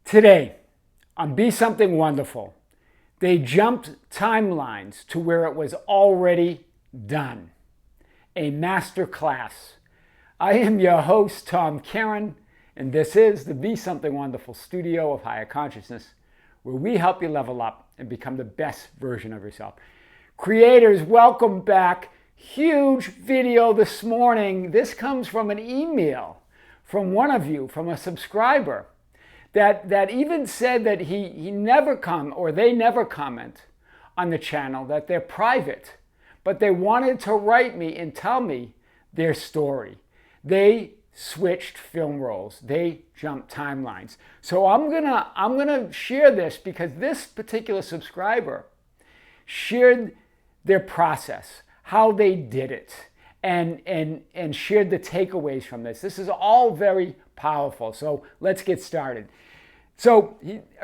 Today, on Be Something Wonderful, they jumped timelines to where it was already done. A masterclass. I am your host, Tom Kearin, and this is the Be Something Wonderful studio of higher consciousness, where we help you level up and become the best version of yourself. Creators, welcome back. Huge video this morning. This comes from an email from one of you, from a subscriber, that even said that he never they never comment on the channel, that they're private, but they wanted to write me and tell me their story. They switched film roles. They jumped timelines. So I'm gonna share this because this particular subscriber shared their process, how they did it, and shared the takeaways from this. This is all very powerful. So let's get started. So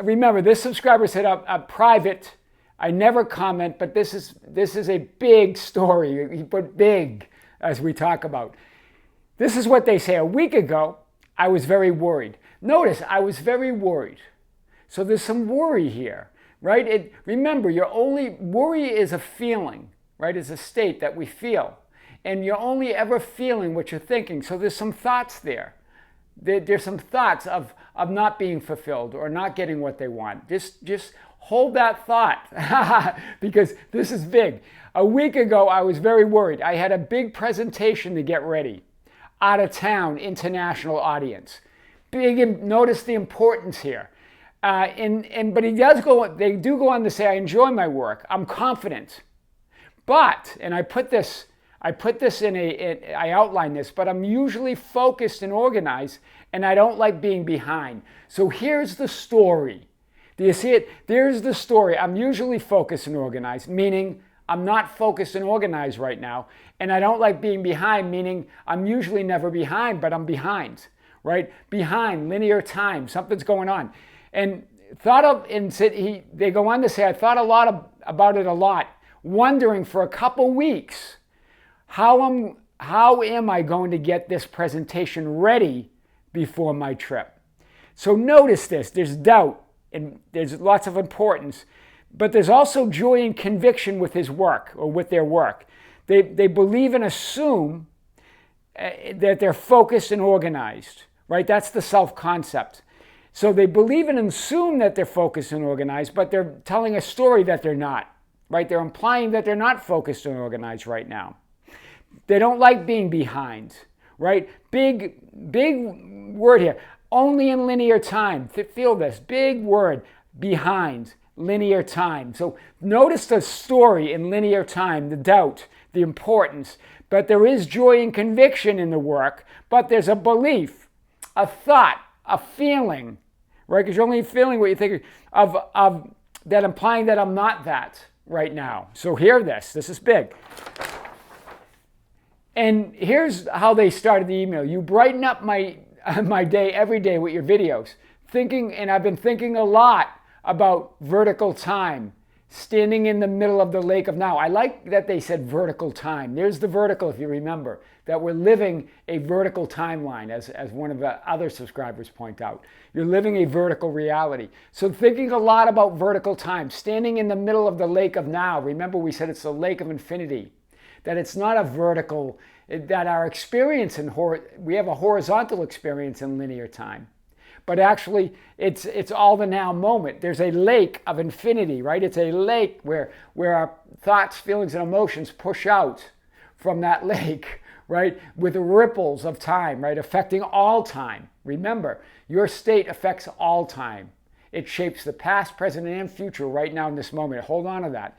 remember, this subscriber said, I'm private. I never comment, but this is a big story. He put big as we talk about. This is what they say. A week ago, I was very worried. Notice, I was very worried. So there's some worry here, right? Remember, worry is a feeling, right? It's a state that we feel. And you're only ever feeling what you're thinking. So there's some thoughts there. There's some thoughts of not being fulfilled or not getting what they want. Just hold that thought because this is big. A week ago, I was very worried. I had a big presentation to get ready. Out of town, international audience. Notice the importance here. But they do go on to say, I enjoy my work. I'm confident. But, and I outline this, but I'm usually focused and organized, and I don't like being behind. So here's the story. Do you see it? There's the story. I'm usually focused and organized, meaning I'm not focused and organized right now, and I don't like being behind, meaning I'm usually never behind, but I'm behind, right? Behind, linear time, something's going on. And they go on to say, I thought about it a lot, wondering for a couple weeks, how am I going to get this presentation ready before my trip? So notice this, there's doubt and there's lots of importance, but there's also joy and conviction with his work or with their work. They believe and assume that they're focused and organized, right? That's the self-concept. So they believe and assume that they're focused and organized, but they're telling a story that they're not, right? They're implying that they're not focused and organized right now. They don't like being behind, right? Big word here. Only in linear time. Feel this. Big word. Behind. Linear time. So notice the story in linear time, the doubt, the importance. But there is joy and conviction in the work, but there's a belief, a thought, a feeling, right? Because you're only feeling what you think of that, implying that I'm not that right now. So hear this. This is big. And here's how they started the email. You brighten up my day every day with your videos. And I've been thinking a lot about vertical time, standing in the middle of the lake of now. I like that they said vertical time. There's the vertical, if you remember, that we're living a vertical timeline, as one of the other subscribers point out. You're living a vertical reality. So thinking a lot about vertical time, standing in the middle of the lake of now. Remember, we said it's the lake of infinity. That it's not a vertical, that our experience we have a horizontal experience in linear time. But actually, it's all the now moment. There's a lake of infinity, right? It's a lake where our thoughts, feelings, and emotions push out from that lake, right? With ripples of time, right? Affecting all time. Remember, your state affects all time. It shapes the past, present, and future right now in this moment. Hold on to that.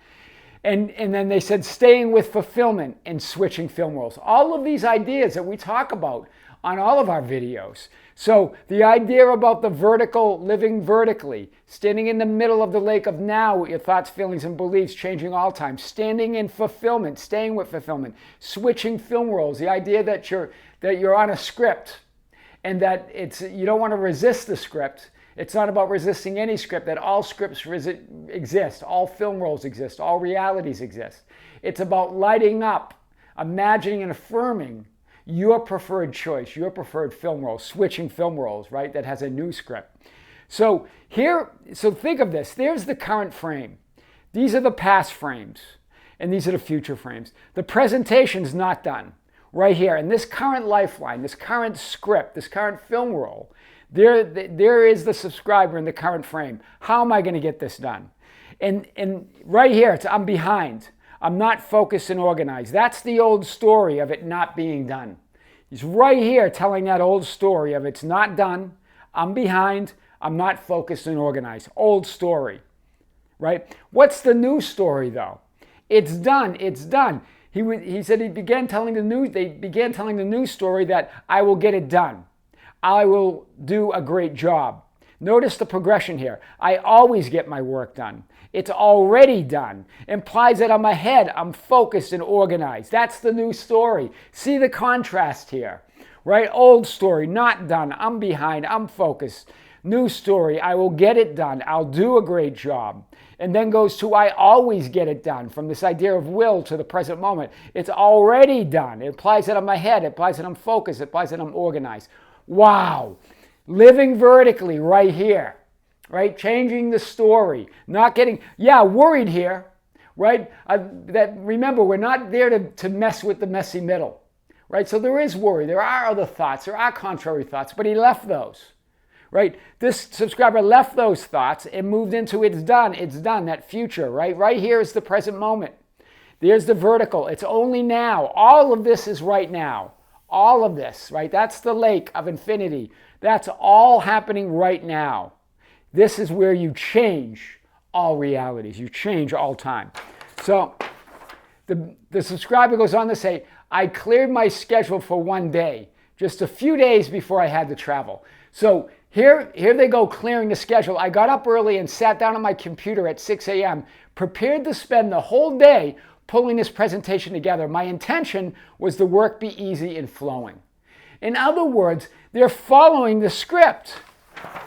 And then they said staying with fulfillment and switching film roles. All of these ideas that we talk about on all of our videos. So the idea about the vertical, living vertically, standing in the middle of the lake of now with your thoughts, feelings, and beliefs changing all time, standing in fulfillment, staying with fulfillment, switching film roles, the idea that you're on a script and that you don't want to resist the script. It's not about resisting any script, that all scripts exist, all film roles exist, all realities exist. It's about lighting up, imagining and affirming your preferred choice, your preferred film role, switching film roles, right? That has a new script. So think of this. There's the current frame. These are the past frames, and these are the future frames. The presentation's not done. Right here, in this current lifeline, this current script, this current film roll, there is the subscriber in the current frame. How am I going to get this done? And right here, I'm behind. I'm not focused and organized. That's the old story of it not being done. He's right here telling that old story of it's not done. I'm behind. I'm not focused and organized. Old story, right? What's the new story, though? It's done. It's done. He said they began telling the news story that I will get it done. I will do a great job. Notice the progression here. I always get my work done. It's already done. Implies that I'm ahead. I'm focused and organized. That's the new story. See the contrast here, right? Old story, not done. I'm behind. I'm focused. New story, I will get it done. I'll do a great job. And then goes to I always get it done, from this idea of will to the present moment. It's already done. It implies that I'm ahead. It implies that I'm focused. It implies that I'm organized. Wow. Living vertically right here, right? Changing the story. Not getting, worried here, right? Remember, we're not there to mess with the messy middle, right? So there is worry. There are other thoughts. There are contrary thoughts, but he left those. Right? This subscriber left those thoughts and moved into it's done, that future, right? Right here is the present moment. There's the vertical. It's only now. All of this is right now. All of this, right? That's the lake of infinity. That's all happening right now. This is where you change all realities. You change all time. So the subscriber goes on to say, I cleared my schedule for one day, just a few days before I had to travel. So here they go clearing the schedule. I got up early and sat down on my computer at 6 a.m., prepared to spend the whole day pulling this presentation together. My intention was the work be easy and flowing. In other words, they're following the script,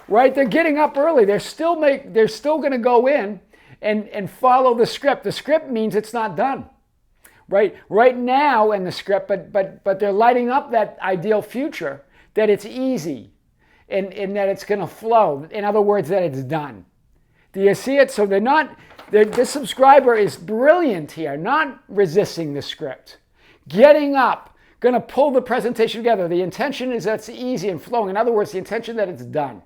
right? They're getting up early. They're still going to go in and follow the script. The script means it's not done, right? Right now in the script, but they're lighting up that ideal future, that it's easy, and that it's going to flow. In other words, that it's done. Do you see it? So this subscriber is brilliant here, not resisting the script. Getting up, going to pull the presentation together. The intention is that it's easy and flowing. In other words, the intention that it's done,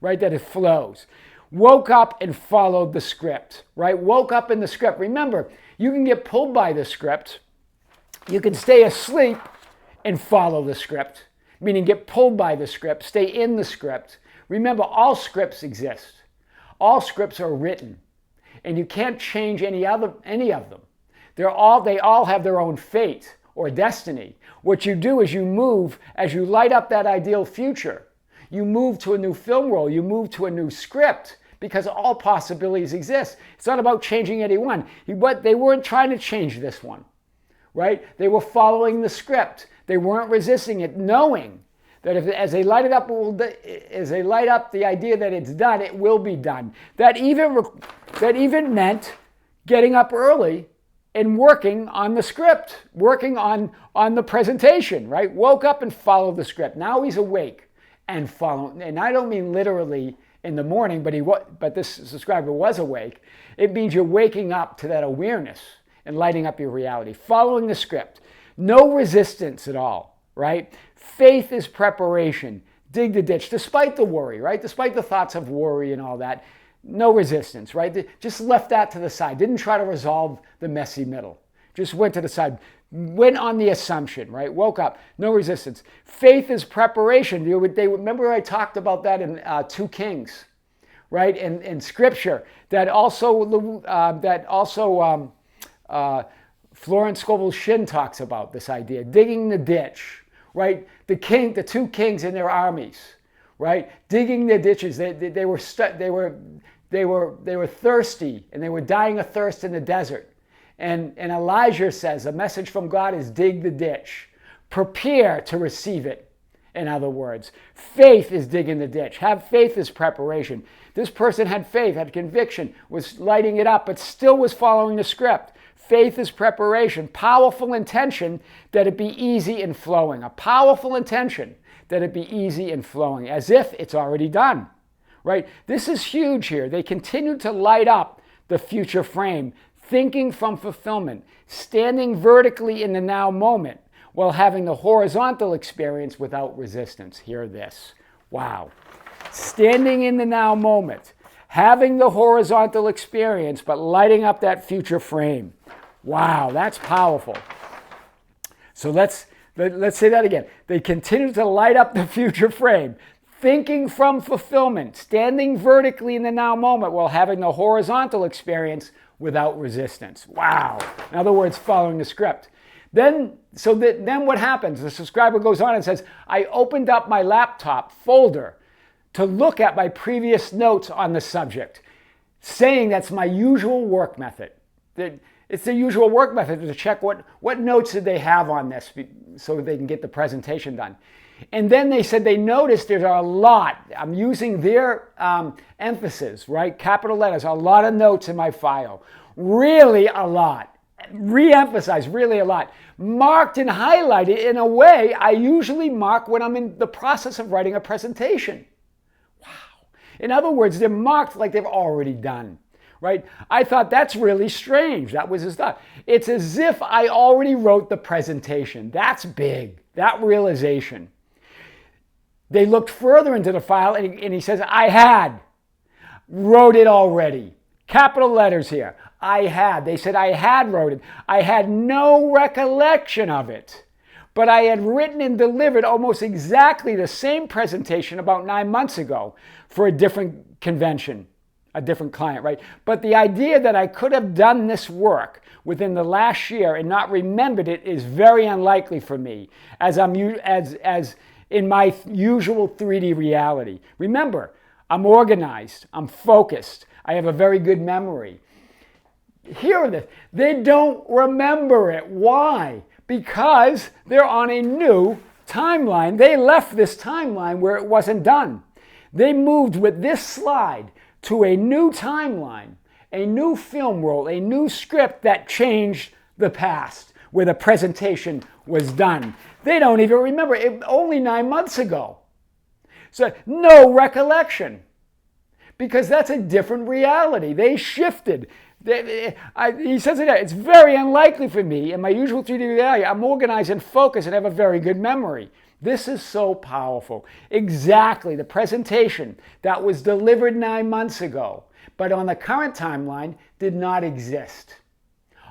right? That it flows. Woke up and followed the script, right? Woke up in the script. Remember, you can get pulled by the script. You can stay asleep and follow the script. Meaning get pulled by the script, stay in the script. Remember, all scripts exist. All scripts are written, and you can't change any of them. They all have their own fate or destiny. What you do is you move, as you light up that ideal future, you move to a new film roll, you move to a new script, because all possibilities exist. It's not about changing any one. But they weren't trying to change this one, right? They were following the script. They weren't resisting it, knowing that as they light up the idea that it's done, it will be done. That even meant getting up early and working on the script, working on the presentation, right? Woke up and followed the script. Now he's awake and following. And I don't mean literally in the morning, but this subscriber was awake. It means you're waking up to that awareness and lighting up your reality, following the script. No resistance at all, right? Faith is preparation. Dig the ditch, despite the worry, right? Despite the thoughts of worry and all that. No resistance, right? Just left that to the side. Didn't try to resolve the messy middle. Just went to the side. Went on the assumption, right? Woke up. No resistance. Faith is preparation. Remember I talked about that in 2 Kings, right? In Scripture. That also Florence Scovel Shinn talks about this idea, digging the ditch, right? The 2 kings and their armies, right? Digging the ditches. They were thirsty, and they were dying of thirst in the desert. And Elijah says, a message from God is dig the ditch. Prepare to receive it. In other words, faith is digging the ditch. Have faith is preparation. This person had faith, had conviction, was lighting it up, but still was following the script. Faith is preparation. Powerful intention that it be easy and flowing. A powerful intention that it be easy and flowing, as if it's already done, right? This is huge here. They continue to light up the future frame, thinking from fulfillment, standing vertically in the now moment while having the horizontal experience without resistance. Hear this. Wow. Standing in the now moment, having the horizontal experience, but lighting up that future frame. Wow, that's powerful. So let's say that again. They continue to light up the future frame, thinking from fulfillment, standing vertically in the now moment while having the horizontal experience without resistance. Wow. In other words, following the script. Then what happens? The subscriber goes on and says, I opened up my laptop folder to look at my previous notes on the subject, saying that's my usual work method. It's the usual work method to check what notes did they have on this so they can get the presentation done. And then they said they noticed there's a lot. I'm using their emphasis, right? Capital letters, a lot of notes in my file. Really a lot. Re-emphasize, really a lot. Marked and highlighted in a way I usually mark when I'm in the process of writing a presentation. Wow. In other words, they're marked like they've already done. Right? I thought that's really strange. That was his thought. It's as if I already wrote the presentation. That's big, that realization. They looked further into the file and he says, I wrote it already. Capital letters here. I had. They said I had wrote it. I had no recollection of it. But I had written and delivered almost exactly the same presentation about 9 months ago for a different convention. A different client, right? But the idea that I could have done this work within the last year and not remembered it is very unlikely for me, as in my usual 3D reality. Remember, I'm organized, I'm focused, I have a very good memory. Hear this, they don't remember it. Why? Because they're on a new timeline. They left this timeline where it wasn't done. They moved with this slide to a new timeline, a new film roll, a new script that changed the past, where the presentation was done. They don't even remember it, only 9 months ago. So no recollection, because that's a different reality. They shifted. He says it, it's very unlikely for me in my usual 3D reality. I'm organized and focused and have a very good memory. This is so powerful. Exactly the presentation that was delivered 9 months ago, but on the current timeline did not exist.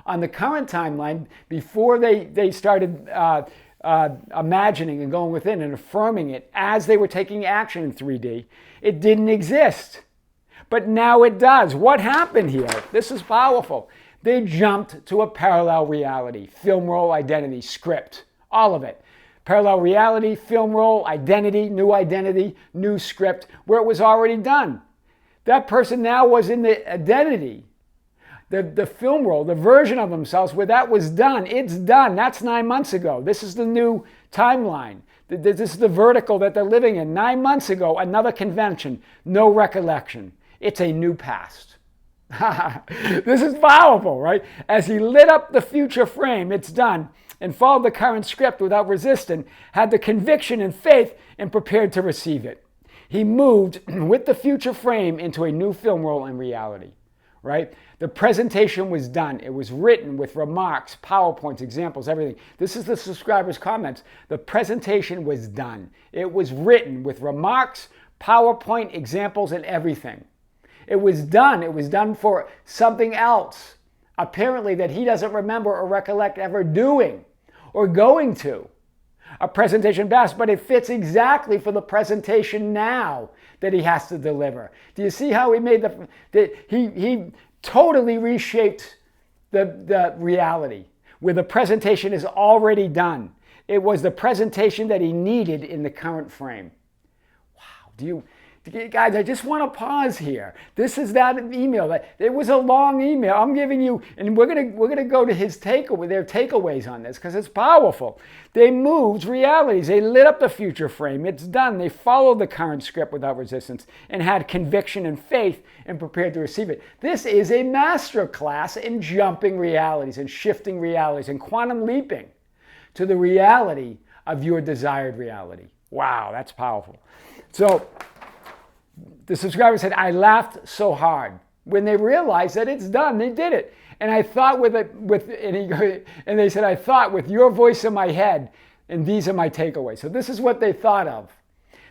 On the current timeline, before they started imagining and going within and affirming it as they were taking action in 3D, it didn't exist. But now it does. What happened here? This is powerful. They jumped to a parallel reality, film roll, identity, script, all of it. Parallel reality, film roll, identity, new script, where it was already done. That person now was in the identity, the film roll, the version of themselves where that was done. It's done. That's 9 months ago. This is the new timeline. This is the vertical that they're living in. 9 months ago, another convention, no recollection. It's a new past. This is powerful, right? As he lit up the future frame, it's done, and followed the current script without resistance, had the conviction and faith, and prepared to receive it. He moved with the future frame into a new film roll and reality, right? The presentation was done. It was written with remarks, PowerPoints, examples, everything. This is the subscribers' comments. The presentation was done. It was written with remarks, PowerPoint, examples, and everything. It was done. It was done for something else, apparently, that he doesn't remember or recollect ever doing or going to. A presentation best, but it fits exactly for the presentation now that he has to deliver. Do you see how he made he totally reshaped the reality where the presentation is already done. It was the presentation that he needed in the current frame. Wow. Guys, I just want to pause here. This is that email. It was a long email. I'm giving you, and we're gonna go to their takeaways on this because it's powerful. They moved realities. They lit up the future frame. It's done. They followed the current script without resistance and had conviction and faith and prepared to receive it. This is a master class in jumping realities and shifting realities and quantum leaping to the reality of your desired reality. Wow, that's powerful. So the subscriber said, I laughed so hard. When they realized that it's done, they did it. And I thought and they said, I thought with your voice in my head, and these are my takeaways. So this is what they thought of.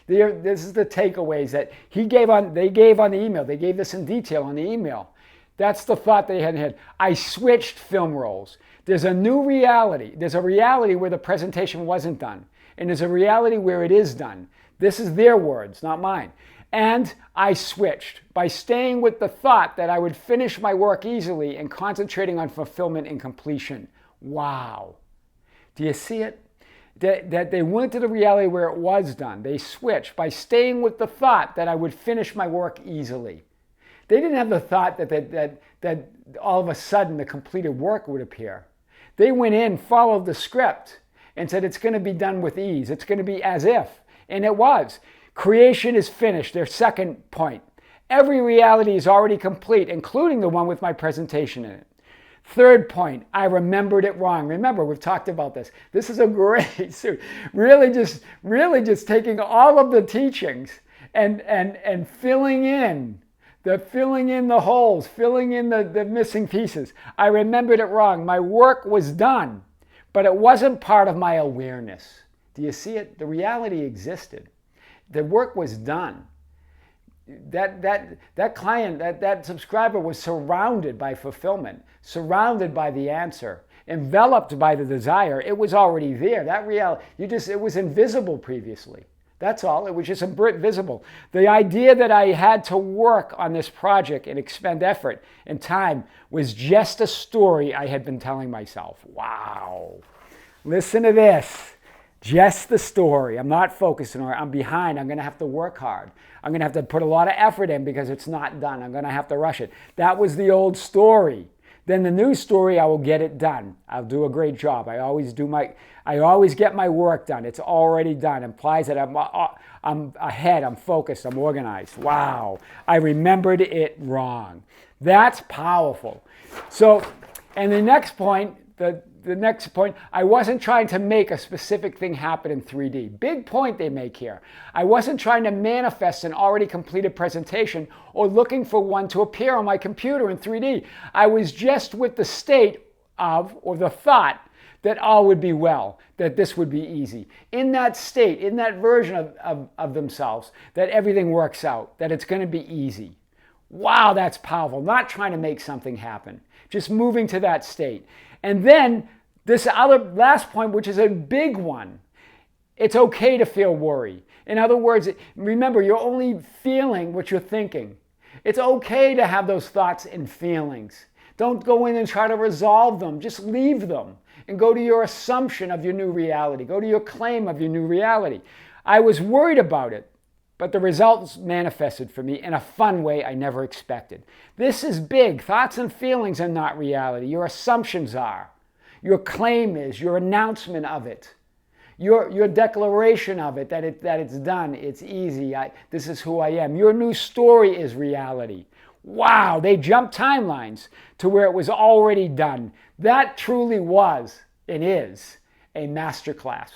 This is the takeaways that they gave on the email. They gave this in detail on the email. That's the thought they had. I switched film roles. There's a new reality. There's a reality where the presentation wasn't done. And there's a reality where it is done. This is their words, not mine. And I switched by staying with the thought that I would finish my work easily and concentrating on fulfillment and completion. Wow. Do you see it? That they went to the reality where it was done. They switched by staying with the thought that I would finish my work easily. They didn't have the thought that all of a sudden the completed work would appear. They went in, followed the script, and said it's going to be done with ease. It's going to be as if. And it was. Creation is finished, their second point. Every reality is already complete, including the one with my presentation in it. Third point, I remembered it wrong. Remember, we've talked about this. This is a great suit. Really just taking all of the teachings and filling in the holes, filling in the missing pieces. I remembered it wrong. My work was done, but it wasn't part of my awareness. Do you see it? The reality existed. The work was done. That client, that subscriber was surrounded by fulfillment, surrounded by the answer, enveloped by the desire. It was already there. That reality, it was invisible previously. That's all. It was just invisible. The idea that I had to work on this project and expend effort and time was just a story I had been telling myself. Wow. Listen to this. Just the story. I'm not focusing on it. I'm behind. I'm going to have to work hard. I'm going to have to put a lot of effort in because it's not done. I'm going to have to rush it. That was the old story. Then the new story, I will get it done. I'll do a great job. I always get my work done. It's already done. It implies that I'm ahead. I'm focused. I'm organized. Wow. I remembered it wrong. That's powerful. So, and the next point, the next point, I wasn't trying to make a specific thing happen in 3D. Big point they make here. I wasn't trying to manifest an already completed presentation or looking for one to appear on my computer in 3D. I was just with the state of, or the thought, that all would be well, that this would be easy. In that state, in that version of themselves, that everything works out, that it's going to be easy. Wow, that's powerful. Not trying to make something happen, just moving to that state. And then this other last point, which is a big one, it's okay to feel worry. In other words, remember, you're only feeling what you're thinking. It's okay to have those thoughts and feelings. Don't go in and try to resolve them. Just leave them and go to your assumption of your new reality. Go to your claim of your new reality. I was worried about it, but the results manifested for me in a fun way I never expected. This is big. Thoughts and feelings are not reality. Your assumptions are. Your claim is, your announcement of it, your declaration of it, that it's done, it's easy, this is who I am. Your new story is reality. Wow, they jumped timelines to where it was already done. That truly was and is a masterclass.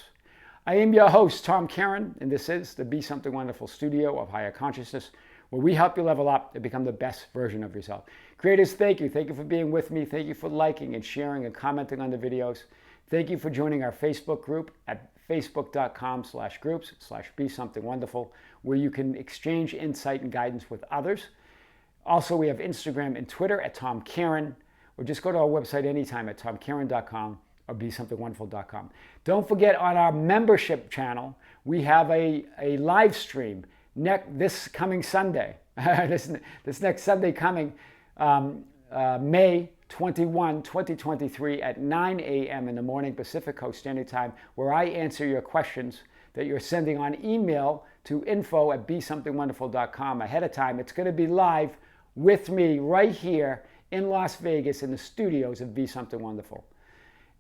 I am your host, Tom Kearin, and this is the Be Something Wonderful studio of higher consciousness, where we help you level up and become the best version of yourself. Creators, thank you. Thank you for being with me. Thank you for liking and sharing and commenting on the videos. Thank you for joining our Facebook group at facebook.com/groups/BeSomethingWonderful, where you can exchange insight and guidance with others. Also, we have Instagram and Twitter at Tom Kearin, or just go to our website anytime at tomkearin.com or BeSomethingWonderful.com. Don't forget, on our membership channel, we have a live stream this coming Sunday. this next Sunday coming, May 21, 2023 at 9 a.m. in the morning Pacific Coast Standard Time, where I answer your questions that you're sending on email to info@BeSomethingWonderful.com ahead of time. It's going to be live with me right here in Las Vegas in the studios of Be Something Wonderful.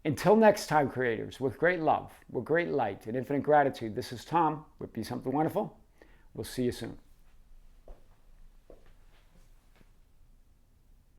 Until next time, creators, with great love, with great light and infinite gratitude, this is Tom with Be Something Wonderful. We'll see you soon.